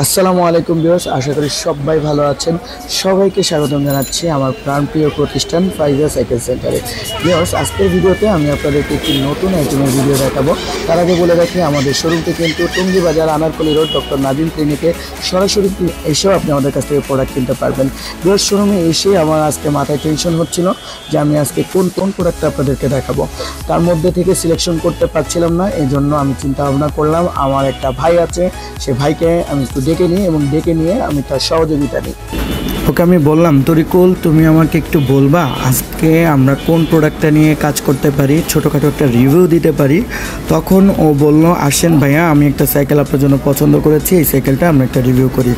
আসসালামু আলাইকুম ভিউয়ার্স, আশা করি সবাই ভালো আছেন। সবাইকে স্বাগতম জানাচ্ছি আমার প্রাণপ্রিয় প্রতিষ্ঠান ফাইজা সাইকেল সেন্টারে। ভিউয়ার্স, আজকের ভিডিওতে আমি আপনাদেরকে একটি নতুন আইটেমের ভিডিও দেখাবো। তার আগে বলে রাখি, আমাদের শোরুমটি কিন্তু টঙ্গী বাজার, আনারকলি রোড, ডক্টর নাজিম ক্লিনিকে সরাসরি এসেও আপনি আমাদের কাছ থেকে প্রোডাক্ট কিনতে পারবেন। ভিউয়ার্স, শোরুমে এসে আমার আজকে মাথায় টেনশন হচ্ছিল যে আমি আজকে কোন প্রোডাক্টটা আপনাদেরকে দেখাবো। তার মধ্যে থেকে সিলেকশন করতে পারছিলাম না, এই জন্য আমি চিন্তা ভাবনা করলাম আমার একটা ভাই আছে, সে ভাইকে আমি একটু ডেকে নিয়ে আমি তার সহযোগিতা নিই। ওকে আমি বললাম, তরিকুল তুমি আমাকে একটু বলবা আজকে আমরা কোন প্রোডাক্টটা নিয়ে কাজ করতে পারি, ছোটোখাটো একটা রিভিউ দিতে পারি। তখন ও বলল, আসেন ভাইয়া, আমি একটা সাইকেল আপনার জন্য পছন্দ করেছি, এই সাইকেলটা আমরা একটা রিভিউ করি।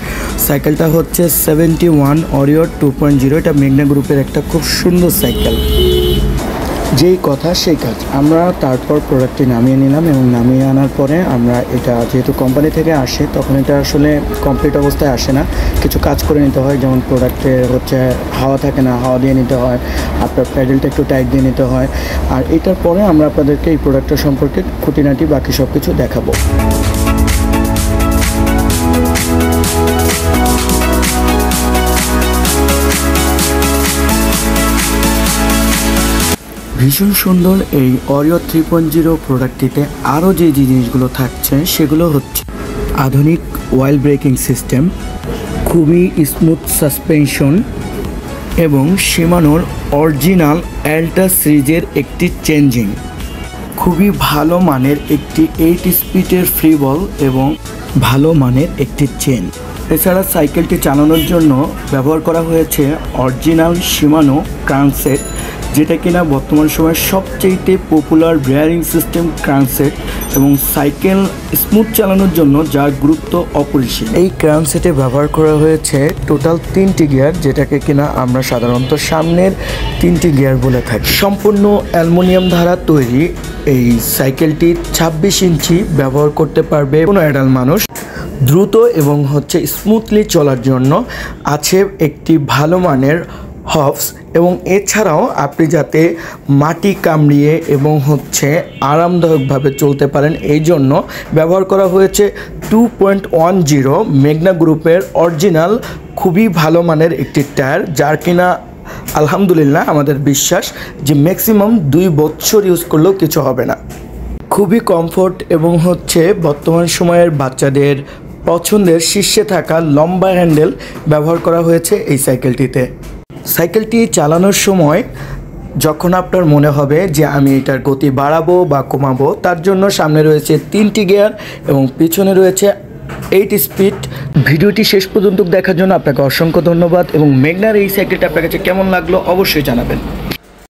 সাইকেলটা হচ্ছে 71 ওরিয়র 2.0। এটা মেঘনা গ্রুপের একটা খুব সুন্দর সাইকেল। যেই কথা সেই কাজ, আমরা তারপর প্রোডাক্টটি নামিয়ে নিলাম এবং নামিয়ে আনার পরে আমরা এটা যেহেতু কোম্পানি থেকে আসে, তখন এটা আসলে কমপ্লিট অবস্থায় আসে না, কিছু কাজ করে নিতে হয়। যেমন প্রোডাক্টে হচ্ছে হাওয়া থাকে না, হাওয়া দিয়ে নিতে হয়, আপনার প্যাডেলটা একটু টাইট দিয়ে নিতে হয়। আর এটার পরে আমরা আপনাদেরকে এই প্রোডাক্টটা সম্পর্কে খুঁটিনাটি বাকি সব কিছু দেখাবো। ভীষণ সুন্দর এই ওরিও 3.0 প্রোডাক্টটিতে আরও যে জিনিসগুলো থাকছে সেগুলো হচ্ছে আধুনিক ওয়াইল ব্রেকিং সিস্টেম, খুবই স্মুথ সাসপেনশন এবং শিমানোর অরিজিনাল অ্যাল্টা সিরিজের একটি চেঞ্জিং, খুবই ভালো মানের একটি 8 স্পিডের ফ্রি বল এবং ভালো মানের একটি চেন। এছাড়া সাইকেলটি চালানোর জন্য ব্যবহার করা হয়েছে অরিজিনাল শিমানো ক্রাঙ্কসেট, যেটা কিনা বর্তমান সময়ে সবচেয়ে পপুলার বেয়ারিং সিস্টেম ক্রাঙ্কসেট এবং সাইকেল স্মুথ চালানোর জন্য যার গুরুত্ব অপরিসীম। এই ক্রাঙ্কসেটে ব্যবহার করা হয়েছে টোটাল 3টি গিয়ার, যেটাকে কিনা আমরা সাধারণত সামনের 3টি গিয়ার বলে থাকি। সম্পূর্ণ অ্যালুমিনিয়াম দ্বারা তৈরি এই সাইকেলটি 26 ইঞ্চি ব্যবহার করতে পারবে কোনো অ্যাডাল্ট মানুষ। দ্রুত এবং স্মুথলি চলার জন্য আছে একটি ভালো মানের হবস, এবং এছাড়াও আপনি যাতে মাটি কামড়িয়ে এবং আরামদায়কভাবে চলতে পারেন, এই জন্য ব্যবহার করা হয়েছে 2.10 মেঘনা গ্রুপের অরিজিনাল খুবই ভালো মানের একটি টায়ার, যার কিনা আলহামদুলিল্লাহ আমাদের বিশ্বাস যে ম্যাক্সিমাম 2 বছর ইউজ করলেও কিছু হবে না। খুবই কমফোর্ট এবং বর্তমান সময়ের বাচ্চাদের পছন্দের শীর্ষে থাকা লম্বা হ্যান্ডেল ব্যবহার করা হয়েছে এই সাইকেলটিতে। সাইকেলটি চালানোর সময় যখন আপনার মনে হবে যে আমি এটার গতি বাড়াবো বা কমাবো, তার জন্য সামনে রয়েছে 3টি গিয়ার এবং পিছনে রয়েছে 8 স্পিড। ভিডিওটি শেষ পর্যন্ত দেখার জন্য আপনাকে অসংখ্য ধন্যবাদ এবং মেঘনার এই সাইকেলটা আপনার কাছে কেমন লাগলো অবশ্যই জানাবেন।